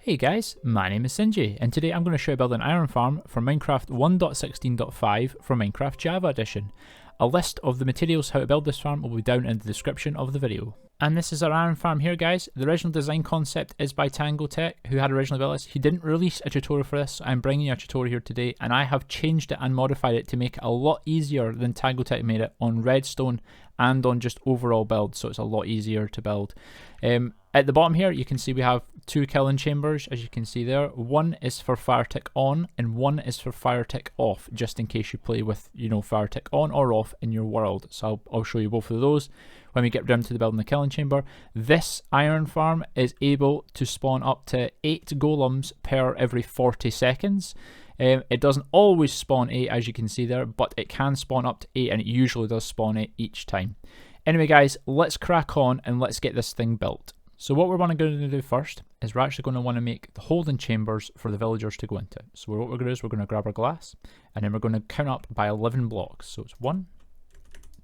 Hey guys, my name is Zinjy, and today I'm going to show you building an iron farm for Minecraft 1.16.5 for Minecraft Java Edition. A list of the materials how to build this farm will be down in the description of the video. And this is our iron farm here guys. The original design concept is by Tango Tech, who had originally built this. He didn't release a tutorial for this, so I'm bringing you a tutorial here today, and I have changed it and modified it to make it a lot easier than Tango Tech made it on Redstone and on just overall build, so it's a lot easier to build. At the bottom here you can see we have two killing chambers, as you can see there. One is for fire tick on and one is for fire tick off, just in case you play with, fire tick on or off in your world. So I'll show you both of those when we get down to the building the killing chamber. This iron farm is able to spawn up to 8 golems per every 40 seconds. It doesn't always spawn 8, as you can see there, but it can spawn up to 8, and it usually does spawn 8 each time. Anyway guys, let's crack on and let's get this thing built. So what we're going to do first is we're actually going to want to make the holding chambers for the villagers to go into. So what we're going to do is we're going to grab our glass, and then we're going to count up by 11 blocks. So it's 1,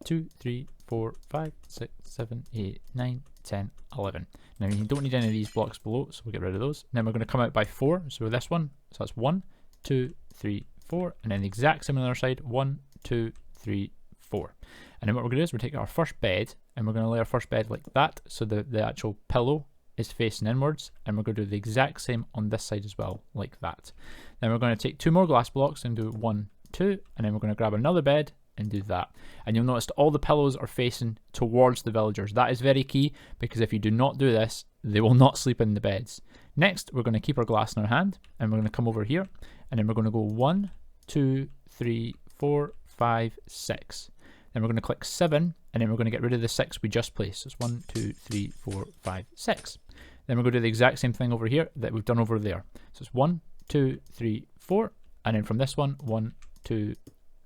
2, 3, 4, 5, 6, 7, 8, 9, 10, 11. Now you don't need any of these blocks below, so we'll get rid of those. And then we're going to come out by 4, so with this one, so that's 1, 2, 3, 4, and then the exact same on the other side, 1, 2, 3, 4. And then what we're going to do is we're taking our first bed, and we're going to lay our first bed like that, so the actual pillow is facing inwards, and we're going to do the exact same on this side as well, like that. Then we're going to take 2 more glass blocks and do 1, 2, and then we're going to grab another bed and do that. And you'll notice that all the pillows are facing towards the villagers. That is very key, because if you do not do this, they will not sleep in the beds. Next, we're going to keep our glass in our hand, and we're going to come over here, and then we're going to go 1, 2, 3, 4, 5, 6. Then we're going to click 7, and then we're going to get rid of the 6 we just placed. So it's 1, 2, 3, 4, 5, 6. Then we're going to do the exact same thing over here that we've done over there. So it's 1, 2, 3, 4, and then from this one, 1, 2,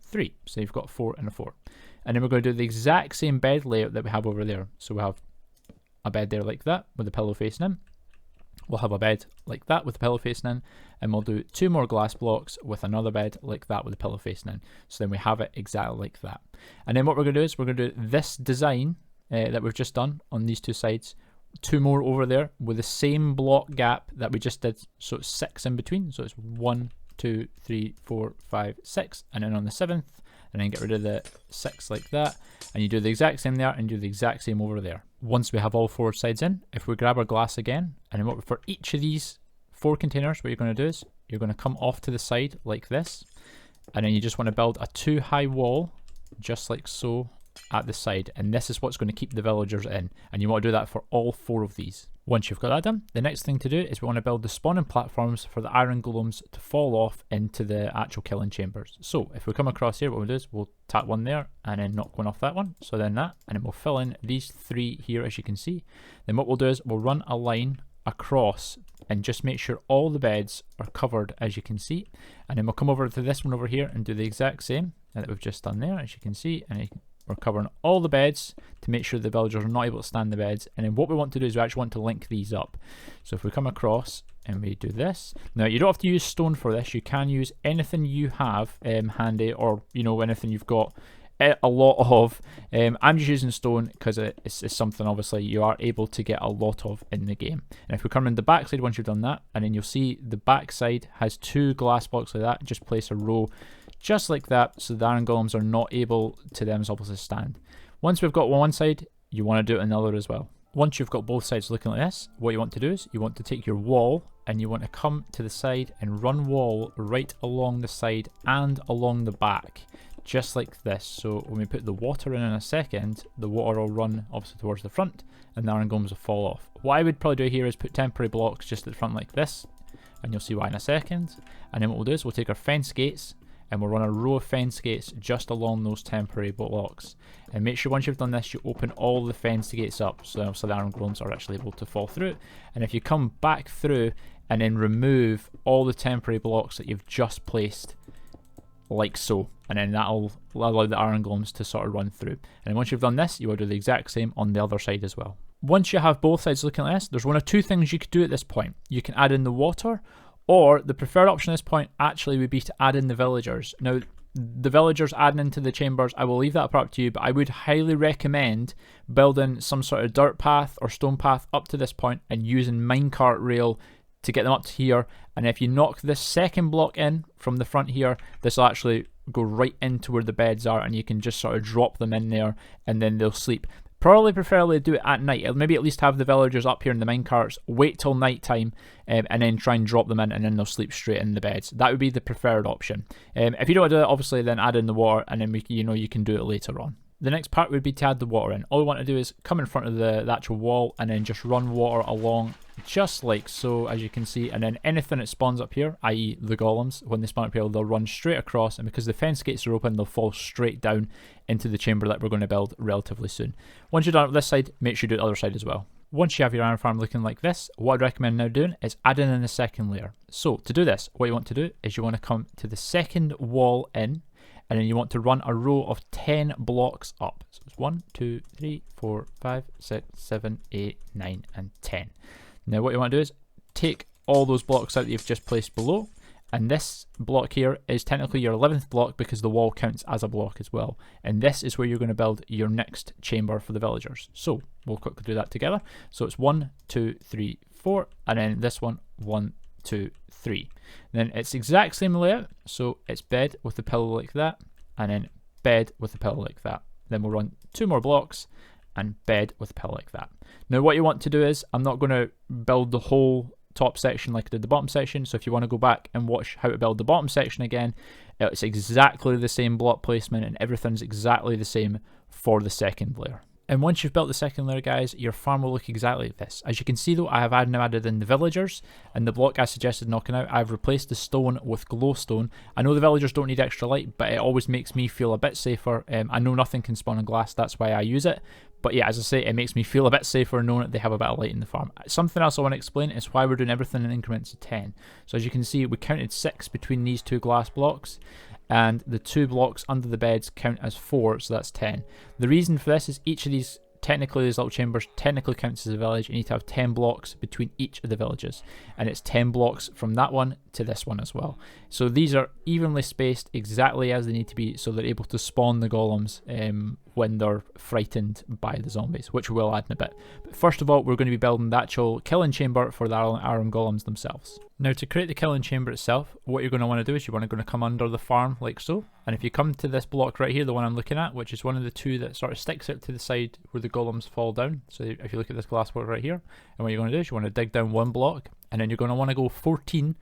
3. So you've got 4 and a 4. And then we're going to do the exact same bed layout that we have over there. So we have a bed there like that with the pillow facing in. We'll have a bed like that with the pillow facing in, and we'll do 2 more glass blocks with another bed like that with the pillow facing in. So then we have it exactly like that. And then what we're going to do is we're going to do this design that we've just done on these 2 sides, 2 more over there with the same block gap that we just did. So it's 6 in between. So it's 1, 2, 3, 4, 5, 6, and then on the 7th, and then get rid of the 6 like that, and you do the exact same there and do the exact same over there. Once we have all 4 sides in, if we grab our glass again, and then for each of these 4 containers, what you're going to do is you're going to come off to the side like this, and then you just want to build a 2 high wall just like so at the side, and this is what's going to keep the villagers in, and you want to do that for all 4 of these. Once you've got that done, the next thing to do is we want to build the spawning platforms for the iron golems to fall off into the actual killing chambers. So if we come across here, what we'll do is we'll tap one there and then knock one off that one, so then that, and then we'll fill in these 3 here, as you can see. Then what we'll do is we'll run a line across and just make sure all the beds are covered, as you can see, and then we'll come over to this one over here and do the exact same that we've just done there, as you can see, and we're covering all the beds to make sure the villagers are not able to stand the beds. And then what we want to do is we actually want to link these up. So if we come across and we do this, now you don't have to use stone for this, you can use anything you have handy, or anything you've got a lot of. I'm just using stone because it's something obviously you are able to get a lot of in the game. And if we come in the back side, once you've done that, and then you'll see the back side has 2 glass blocks like that, just place a row just like that, so the iron golems are not able to themselves to stand. Once we've got one side, you want to do it another as well. Once you've got both sides looking like this, what you want to do is you want to take your wall and you want to come to the side and run wall right along the side and along the back, just like this. So when we put the water in a second, the water will run obviously towards the front and the iron golems will fall off. What I would probably do here is put temporary blocks just at the front like this, and you'll see why in a second. And then what we'll do is we'll take our fence gates and we'll run a row of fence gates just along those temporary blocks. And make sure once you've done this, you open all the fence gates up, so the iron golems are actually able to fall through. And if you come back through and then remove all the temporary blocks that you've just placed, like so, and then that'll allow the iron golems to sort of run through. And once you've done this, you will do the exact same on the other side as well. Once you have both sides looking like this, there's one of 2 things you could do at this point. You can add in the water, or the preferred option at this point actually would be to add in the villagers. Now, the villagers adding into the chambers, I will leave that up to you, but I would highly recommend building some sort of dirt path or stone path up to this point and using minecart rail to get them up to here. And if you knock this second block in from the front here, this will actually go right into where the beds are, and you can just sort of drop them in there and then they'll sleep. Probably preferably do it at night. Maybe at least have the villagers up here in the minecarts, wait till night time, and then try and drop them in, and then they'll sleep straight in the beds. That would be the preferred option. If you don't want to do it, obviously then add in the water, and then you can do it later on. The next part would be to add the water in. All we want to do is come in front of the actual wall and then just run water along just like so, as you can see, and then anything that spawns up here, i.e. the golems, when they spawn up here, they'll run straight across, and because the fence gates are open, they'll fall straight down into the chamber that we're going to build relatively soon. Once you're done with this side, make sure you do the other side as well. Once you have your iron farm looking like this, what I'd recommend now doing is adding in a second layer. So to do this, what you want to do is you want to come to the second wall in, and then you want to run a row of 10 blocks up. So it's 1, 2, 3, 4, 5, 6, 7, 8, 9, and 10. Now what you want to do is take all those blocks out that you've just placed below, and this block here is technically your 11th block because the wall counts as a block as well. And this is where you're going to build your next chamber for the villagers. So we'll quickly do that together. So it's 1, 2, 3, 4, and then this one, 1, 2, 3. Then it's exact same layout, so it's bed with the pillow like that, and then bed with the pillow like that. Then we'll run 2 more blocks and bed with a pillow like that. Now what you want to do is, I'm not going to build the whole top section like I did the bottom section, so if you want to go back and watch how to build the bottom section again, it's exactly the same block placement and everything's exactly the same for the second layer. And once you've built the second layer, guys, your farm will look exactly like this. As you can see though, I have now added in the villagers, and the block I suggested knocking out, I've replaced the stone with glowstone. I know the villagers don't need extra light, but it always makes me feel a bit safer. I know nothing can spawn in glass, that's why I use it. But yeah, as I say, it makes me feel a bit safer knowing that they have a bit of light in the farm. Something else I want to explain is why we're doing everything in increments of 10. So as you can see, we counted 6 between these 2 glass blocks, and the 2 blocks under the beds count as 4, so that's 10. The reason for this is each of these, technically these little chambers, technically counts as a village. You need to have 10 blocks between each of the villages, and it's 10 blocks from that one to this one as well. So these are evenly spaced exactly as they need to be, so they're able to spawn the golems when they're frightened by the zombies, which we'll add in a bit. But first of all, we're going to be building the actual killing chamber for the iron golems themselves. Now to create the killing chamber itself, what you're going to want to do is you're going to come under the farm like so, and if you come to this block right here, the one I'm looking at, which is one of the 2 that sort of sticks out to the side where the golems fall down, so if you look at this glass block right here, and what you're going to do is you want to dig down 1 block, and then you're going to want to go 14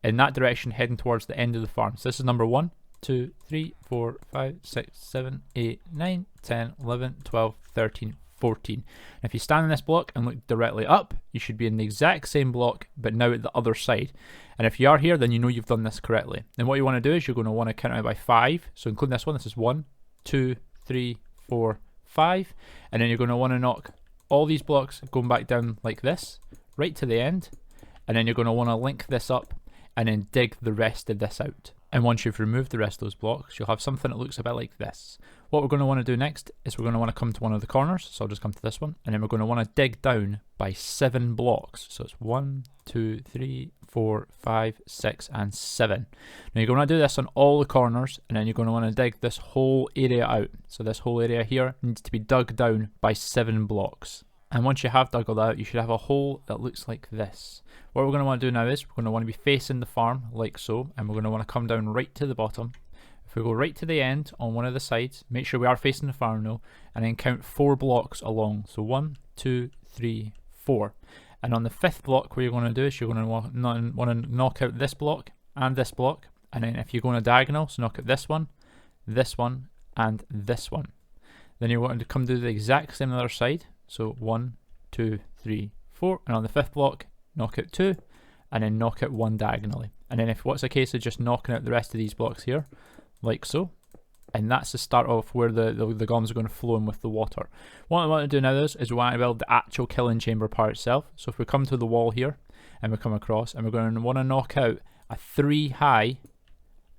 in that direction, heading towards the end of the farm. So this is number 1, 2, 3, 4, 5, 6, 7, 8, 9, 10, 11, 12, 13, 14. And if you stand in this block and look directly up, you should be in the exact same block, but now at the other side. And if you are here, then you know you've done this correctly. And what you want to do is you're going to want to count out by 5. So including this one, this is 1, 2, 3, 4, 5. And then you're going to want to knock all these blocks going back down like this, right to the end. And then you're going to want to link this up and then dig the rest of this out. And once you've removed the rest of those blocks, you'll have something that looks a bit like this. What we're going to want to do next is we're going to want to come to one of the corners, so I'll just come to this one, and then we're going to want to dig down by 7 blocks. So it's 1, 2, 3, 4, 5, 6, and 7. Now you're going to do this on all the corners, and then you're going to want to dig this whole area out. So this whole area here needs to be dug down by 7 blocks. And once you have dug all that out, you should have a hole that looks like this. What we're going to want to do now is we're going to want to be facing the farm like so, and we're going to want to come down right to the bottom. If we go right to the end on one of the sides, make sure we are facing the farm now, and then count 4 blocks along. So 1, 2, 3, 4. And on the 5th block, what you're going to do is you're going to want to knock out this block, and then if you're going to diagonal, so knock out this one, and this one. Then you're going to come do the exact same on the other side. So 1, 2, 3, 4, and on the 5th block, knock out 2, and then knock out 1 diagonally. And then if what's a case of just knocking out the rest of these blocks here, like so, and that's the start of where the golems are going to flow in with the water. What I want to do now is we want to build the actual killing chamber part itself. So if we come to the wall here, and we come across, and we're going to want to knock out a 3 high,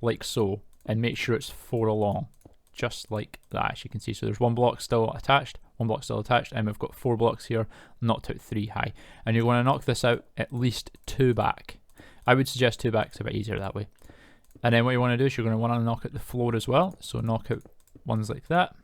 like so, and make sure it's 4 along, just like that, as you can see. So there's 1 block still attached, 1 block still attached, and we've got 4 blocks here, knocked out 3 high. And you're going to knock this out at least 2 back. I would suggest 2 back, it's a bit easier that way. And then what you want to do is you're going to want to knock out the floor as well. So knock out ones like that.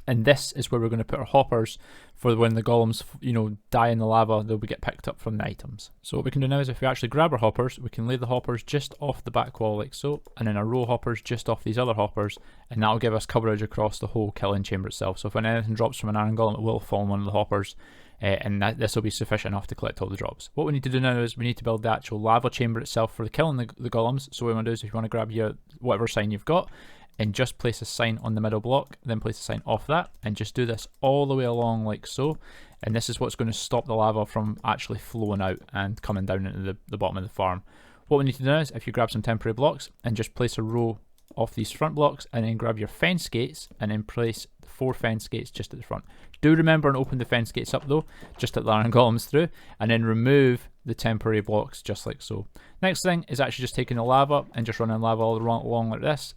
And this is where we're going to put our hoppers for when the golems, you know, die in the lava, they'll get picked up from the items. So what we can do now is if we actually grab our hoppers, we can lay the hoppers just off the back wall like so, and then our row hoppers just off these other hoppers, and that'll give us coverage across the whole killing chamber itself. So if anything drops from an iron golem, it will fall on one of the hoppers, and this will be sufficient enough to collect all the drops. What we need to do now is we need to build the actual lava chamber itself for the killing the golems. So what we want to do is if you want to grab your whatever sign you've got, and just place a sign on the middle block, then place a sign off that, and just do this all the way along like so, and this is what's going to stop the lava from actually flowing out and coming down into the bottom of the farm. What we need to do is if you grab some temporary blocks and just place a row off these front blocks, and then grab your fence gates and then place 4 fence gates just at the front. Do remember and open the fence gates up though, just to let the iron golems through, and then remove the temporary blocks just like so. Next thing is actually just taking the lava and just running lava all along like this.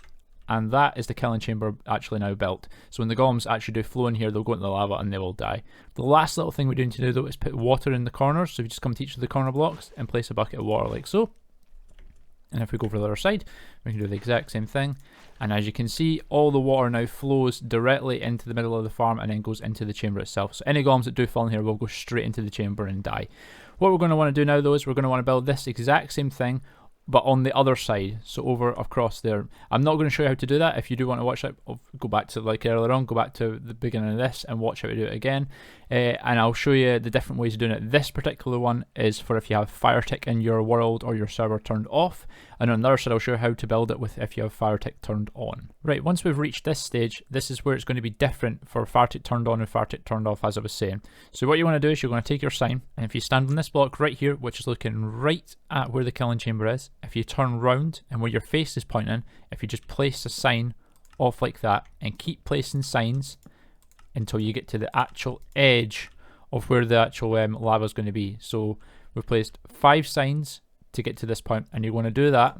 And that is the killing chamber actually now built. So when the golems actually do flow in here, they'll go into the lava and they will die. The last little thing we do need to do though is put water in the corners. So if you just come to each of the corner blocks and place a bucket of water like so. And if we go over the other side, we can do the exact same thing. And as you can see, all the water now flows directly into the middle of the farm and then goes into the chamber itself. So any golems that do fall in here will go straight into the chamber and die. What we're going to want to do now though is we're going to want to build this exact same thing, but on the other side, so over across there. I'm not going to show you how to do that. If you do want to watch it, I'll go back to like earlier on, go back to the beginning of this and watch how to do it again. And I'll show you the different ways of doing it. This particular one is for if you have fire tick in your world or your server turned off. And on the other side, I'll show you how to build it with if you have fire tick turned on. Right, once we've reached this stage, this is where it's going to be different for fire tick turned on and fire tick turned off, as I was saying. So what you want to do is you're going to take your sign, and if you stand on this block right here, which is looking right at where the killing chamber is, if you turn round and where your face is pointing, if you just place a sign off like that and keep placing signs until you get to the actual edge of where the actual lava is going to be. So we've placed 5 signs to get to this point, and you're going to do that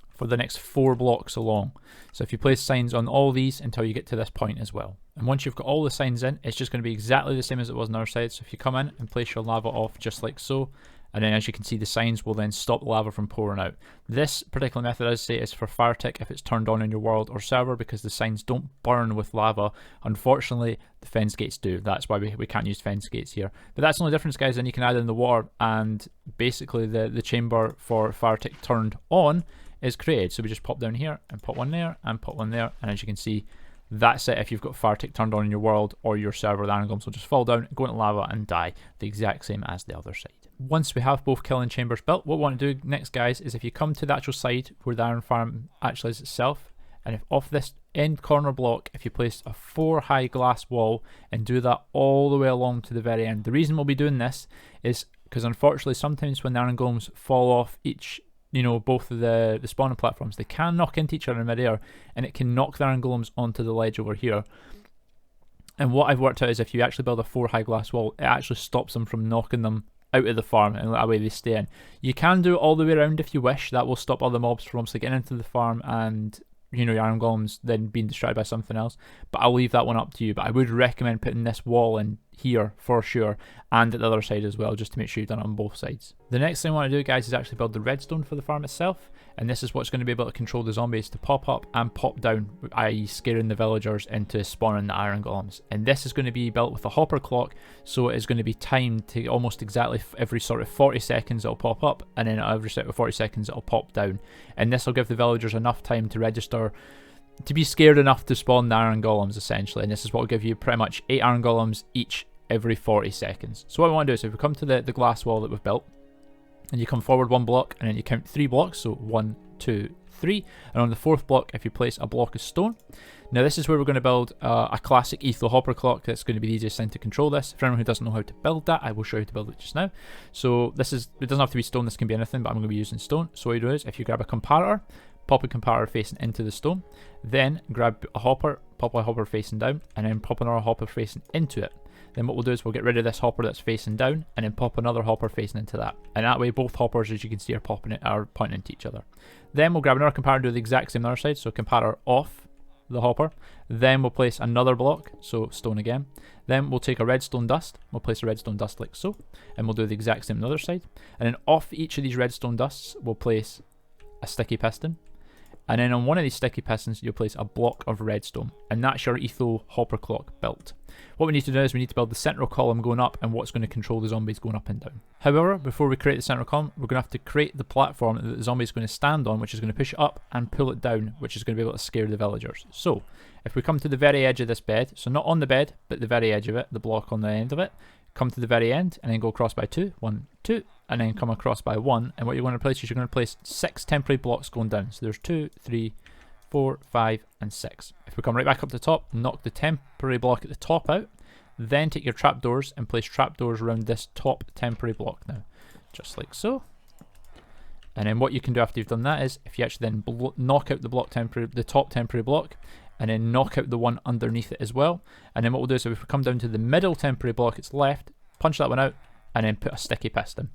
for the next 4 blocks along. So if you place signs on all these until you get to this point as well. And once you've got all the signs in, it's just going to be exactly the same as it was on our side. So if you come in and place your lava off just like so, and then as you can see, the signs will then stop the lava from pouring out. This particular method, as I say, is for fire tick if it's turned on in your world or server, because the signs don't burn with lava. Unfortunately, the fence gates do. That's why we can't use fence gates here. But that's the only difference, guys. Then you can add in the water, and basically the chamber for fire tick turned on is created. So we just pop down here and pop one there and pop one there, and as you can see, that's it. If you've got fire tick turned on in your world or your server, the iron golems will just fall down, go into lava and die, the exact same as the other side. Once we have both killing chambers built, what we want to do next, guys, is if you come to the actual side where the iron farm actually is itself, and if off this end corner block, if you place a 4 high glass wall and do that all the way along to the very end. The reason we'll be doing this is because unfortunately sometimes when the iron golems fall off each, you know, both of the spawning platforms, they can knock into each other in midair, and it can knock the iron golems onto the ledge over here. And what I've worked out is if you actually build a 4 high glass wall, it actually stops them from knocking them out of the farm, and that way they stay in. You can do it all the way around if you wish. That will stop other mobs from obviously getting into the farm and, you know, your iron golems then being distracted by something else. But I'll leave that one up to you. But I would recommend putting this wall in here for sure, and at the other side as well, just to make sure you've done it on both sides. The next thing I want to do, guys, is actually build the redstone for the farm itself, and this is what's going to be able to control the zombies to pop up and pop down, i.e. scaring the villagers into spawning the iron golems. And this is going to be built with a hopper clock, so it is going to be timed to almost exactly every sort of 40 seconds it'll pop up, and then every 40 seconds it'll pop down. And this will give the villagers enough time to register, to be scared enough to spawn the iron golems essentially. And this is what will give you pretty much 8 iron golems each every 40 seconds. So what I want to do is if we come to the glass wall that we've built, and you come forward 1 block and then you count 3 blocks, so 1, 2, 3, and on the 4th block if you place a block of stone. Now this is where we're going to build a classic etho hopper clock. That's going to be the easiest thing to control this. For anyone who doesn't know how to build that, I will show you how to build it just now. So this is, it doesn't have to be stone, this can be anything, but I'm going to be using stone. So what you do is if you grab a comparator, pop a comparator facing into the stone, then grab a hopper, pop a hopper facing down, and then pop another hopper facing into it. Then what we'll do is we'll get rid of this hopper that's facing down, and then pop another hopper facing into that. And that way both hoppers, as you can see, are pointing into each other. Then we'll grab another comparator and do the exact same on the other side. So comparator off the hopper. Then we'll place another block, so stone again. Then we'll take a redstone dust. We'll place a redstone dust like so. And we'll do the exact same on the other side. And then off each of these redstone dusts, we'll place a sticky piston. And then on one of these sticky pistons, you'll place a block of redstone. And that's your etho hopper clock built. What we need to do is we need to build the central column going up and what's going to control the zombies going up and down. However, before we create the central column, we're going to have to create the platform that the zombie is going to stand on, which is going to push it up and pull it down, which is going to be able to scare the villagers. So, if we come to the very edge of this bed, so not on the bed, but the very edge of it, the block on the end of it, come to the very end and then go across by 2, 1, 2, and then come across by 1. And what you're going to place is you're going to place 6 temporary blocks going down. So there's 2, 3, 4, 5, and 6. If we come right back up the top, knock the temporary block at the top out, then take your trapdoors and place trapdoors around this top temporary block now, just like so. And then what you can do after you've done that is, if you actually then knock out the top temporary block, and then knock out the one underneath it as well. And then what we'll do is if we come down to the middle temporary block, it's left, punch that one out, and then put a sticky piston.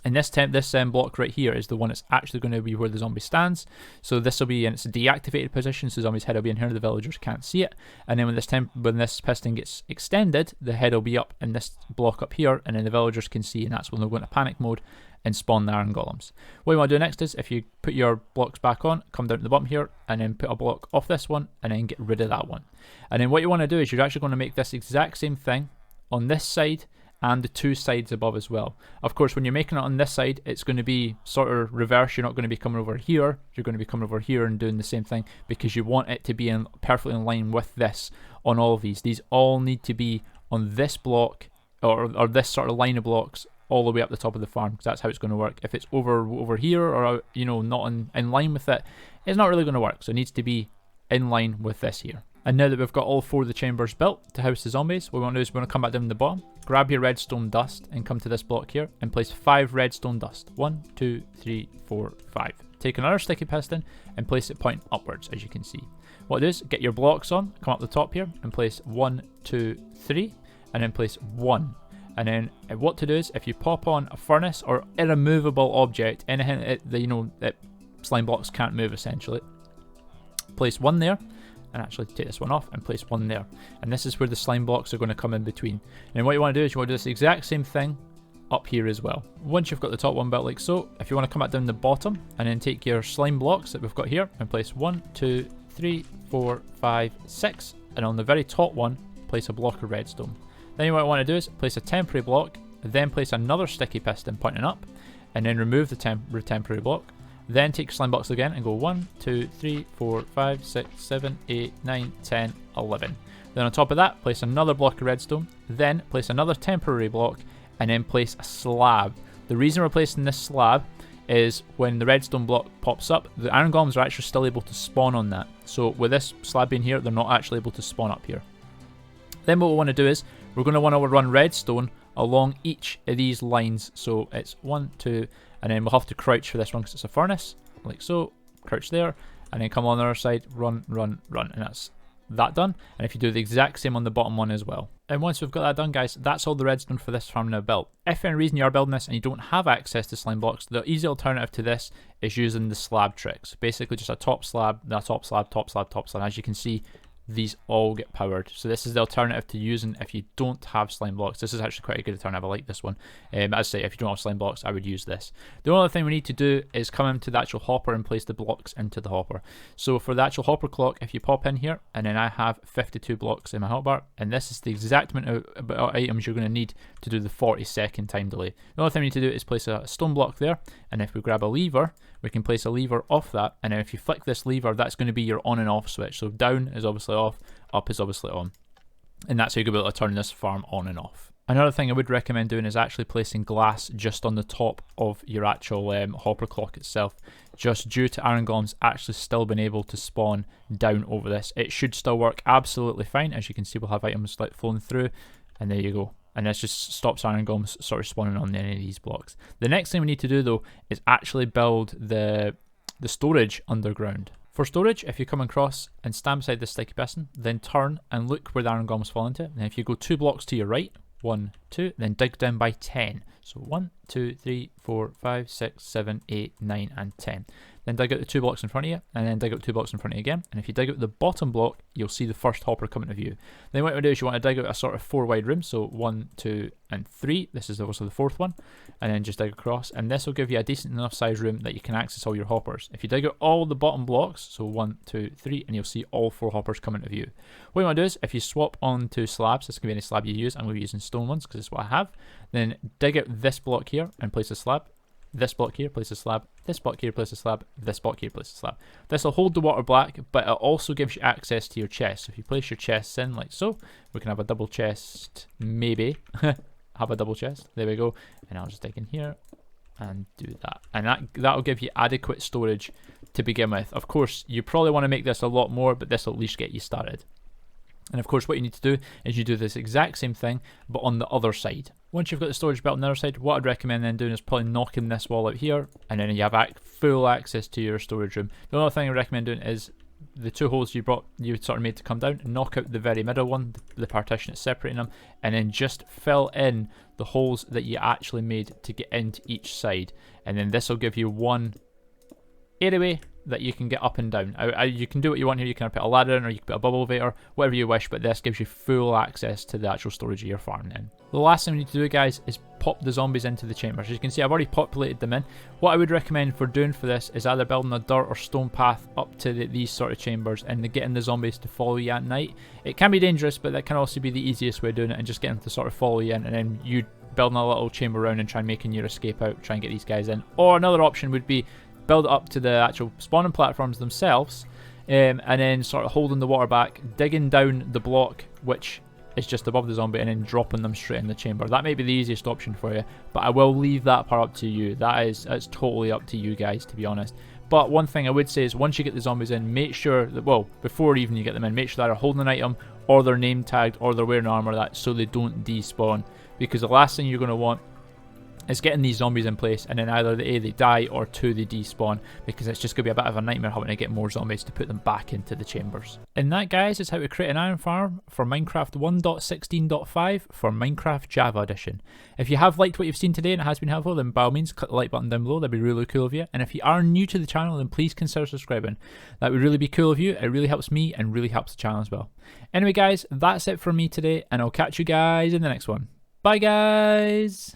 And this block right here is the one that's actually going to be where the zombie stands. So this will be in its deactivated position, so the zombie's head will be in here, the villagers can't see it. And then when this piston gets extended, the head will be up in this block up here, and then the villagers can see, and that's when they'll go into panic mode and spawn the iron golems. What you want to do next is, if you put your blocks back on, come down to the bottom here, and then put a block off this one, and then get rid of that one. And then what you want to do is you're actually going to make this exact same thing on this side, and the 2 sides above as well. Of course, when you're making it on this side, it's going to be sort of reverse. You're not going to be coming over here. You're going to be coming over here and doing the same thing, because you want it to be perfectly in line with this on all of these. These all need to be on this block, or this sort of line of blocks, all the way up the top of the farm, because that's how it's going to work. If it's over here, or not in line with it, it's not really going to work. So it needs to be in line with this here. And now that we've got all 4 of the chambers built to house the zombies, what we want to do is we want to come back down the bottom, grab your redstone dust, and come to this block here, and place 5 redstone dust. 1, 2, 3, 4, 5. Take another sticky piston, and place it pointing upwards, as you can see. What it is, get your blocks on, come up the top here, and place 1, 2, 3, and then place 1. And then what to do is, if you pop on a furnace or a movable object, anything that slime blocks can't move essentially, place 1 there, and actually take this one off and place 1 there. And this is where the slime blocks are going to come in between. And what you want to do is you want to do this exact same thing up here as well. Once you've got the top one built like so, if you want to come back down the bottom and then take your slime blocks that we've got here and place 1, 2, 3, 4, 5, 6, and on the very top one, place a block of redstone. Then what I want to do is place a temporary block, then place another sticky piston pointing up, and then remove the temporary block. Then take slime blocks again and go 1, 2, 3, 4, 5, 6, 7, 8, 9, 10, 11. Then on top of that, place another block of redstone, then place another temporary block, and then place a slab. The reason we're placing this slab is when the redstone block pops up, the iron golems are actually still able to spawn on that. So with this slab being here, they're not actually able to spawn up here. Then what we want to do is, we're going to want to run redstone along each of these lines. So it's 1, 2, and then we'll have to crouch for this one because it's a furnace, like so. Crouch there, and then come on the other side, run, run, run, and that's that done. And if you do the exact same on the bottom one as well. And once we've got that done, guys, that's all the redstone for this farm now built. If for any reason you are building this and you don't have access to slime blocks, the easy alternative to this is using the slab tricks. Basically just a top slab, top slab, top slab, top slab. As you can see, these all get powered. So this is the alternative to using if you don't have slime blocks. This is actually quite a good alternative. I like this one. As I say, if you don't have slime blocks, I would use this. The only other thing we need to do is come into the actual hopper and place the blocks into the hopper. So for the actual hopper clock, if you pop in here, and then I have 52 blocks in my hotbar, and this is the exact amount of items you're going to need to do the 40-second time delay. The only thing we need to do is place a stone block there, and if we grab a lever, we can place a lever off that, and then if you flick this lever, that's going to be your on and off switch. So down is obviously off, up is obviously on, and that's how you're going to be able to turn this farm on and off. Another thing I would recommend doing is actually placing glass just on the top of your actual hopper clock itself, just due to iron golems actually still being able to spawn down over this. It should still work absolutely fine. As you can see, we'll have items like flowing through, and there you go. And this just stops iron golems sort of spawning on any of these blocks. The next thing we need to do though is actually build the storage underground. For storage, if you come across and stand beside the sticky piston, then turn and look where the iron golems fall into. And if you go 2 blocks to your right, 1, 2, then dig down by 10. So 1, 2, 3, 4, 5, 6, 7, 8, 9, and 10. Then dig out the 2 blocks in front of you, and then dig out 2 blocks in front of you again. And if you dig out the bottom block, you'll see the first hopper come into view. Then what you want to do is you want to dig out a sort of 4 wide room, so 1, 2, and 3. This is also the 4th one. And then just dig across, and this will give you a decent enough size room that you can access all your hoppers. If you dig out all the bottom blocks, so 1, 2, 3, and you'll see all 4 hoppers come into view. What you want to do is, if you swap onto slabs, this can be any slab you use, I'm going to be using stone ones because it's what I have. Then dig out this block here and place a slab. This block here, place a slab. This block here, place a slab. This block here, place a slab. This will hold the water black, but it also gives you access to your chest. So if you place your chests in like so, we can have a double chest, maybe. Have a double chest. There we go. And I'll just dig in here and do that. And that'll give you adequate storage to begin with. Of course, you probably want to make this a lot more, but this will at least get you started. And of course, what you need to do is you do this exact same thing, but on the other side. Once you've got the storage built on the other side, what I'd recommend then doing is probably knocking this wall out here, and then you have full access to your storage room. The other thing I recommend doing is the 2 holes you sort of made to come down, knock out the very middle one, the partition that's separating them, and then just fill in the holes that you actually made to get into each side. And then this will give you one airway that you can get up and down. You can do what you want here. You can put a ladder in, or you can put a bubble elevator, whatever you wish, but this gives you full access to the actual storage of your farm then. The last thing we need to do, guys, is pop the zombies into the chambers. As you can see, I've already populated them in. What I would recommend for doing for this is either building a dirt or stone path up to these sort of chambers and getting the zombies to follow you at night. It can be dangerous, but that can also be the easiest way of doing it, and just getting them to sort of follow you in, and then you building a little chamber around and try and making your escape out, try and get these guys in. Or another option would be build it up to the actual spawning platforms themselves, and then sort of holding the water back, digging down the block which is just above the zombie, and then dropping them straight in the chamber. That may be the easiest option for you, but I will leave that part up to you. That's totally up to you guys, to be honest. But one thing I would say is, once you get the zombies in, make sure that, well, before even you get them in, make sure they're holding an item, or they're name tagged, or they're wearing armor, that so they don't despawn. Because the last thing you're going to want is getting these zombies in place, and then either A, they die, or 2, they despawn, because it's just going to be a bit of a nightmare having to get more zombies to put them back into the chambers. And that, guys, is how to create an iron farm for Minecraft 1.16.5 for Minecraft Java Edition. If you have liked what you've seen today and it has been helpful, then by all means click the like button down below. That'd be really cool of you. And if you are new to the channel, then please consider subscribing. That would really be cool of you. It really helps me and really helps the channel as well. Anyway, guys, that's it from me today, and I'll catch you guys in the next one. Bye, guys!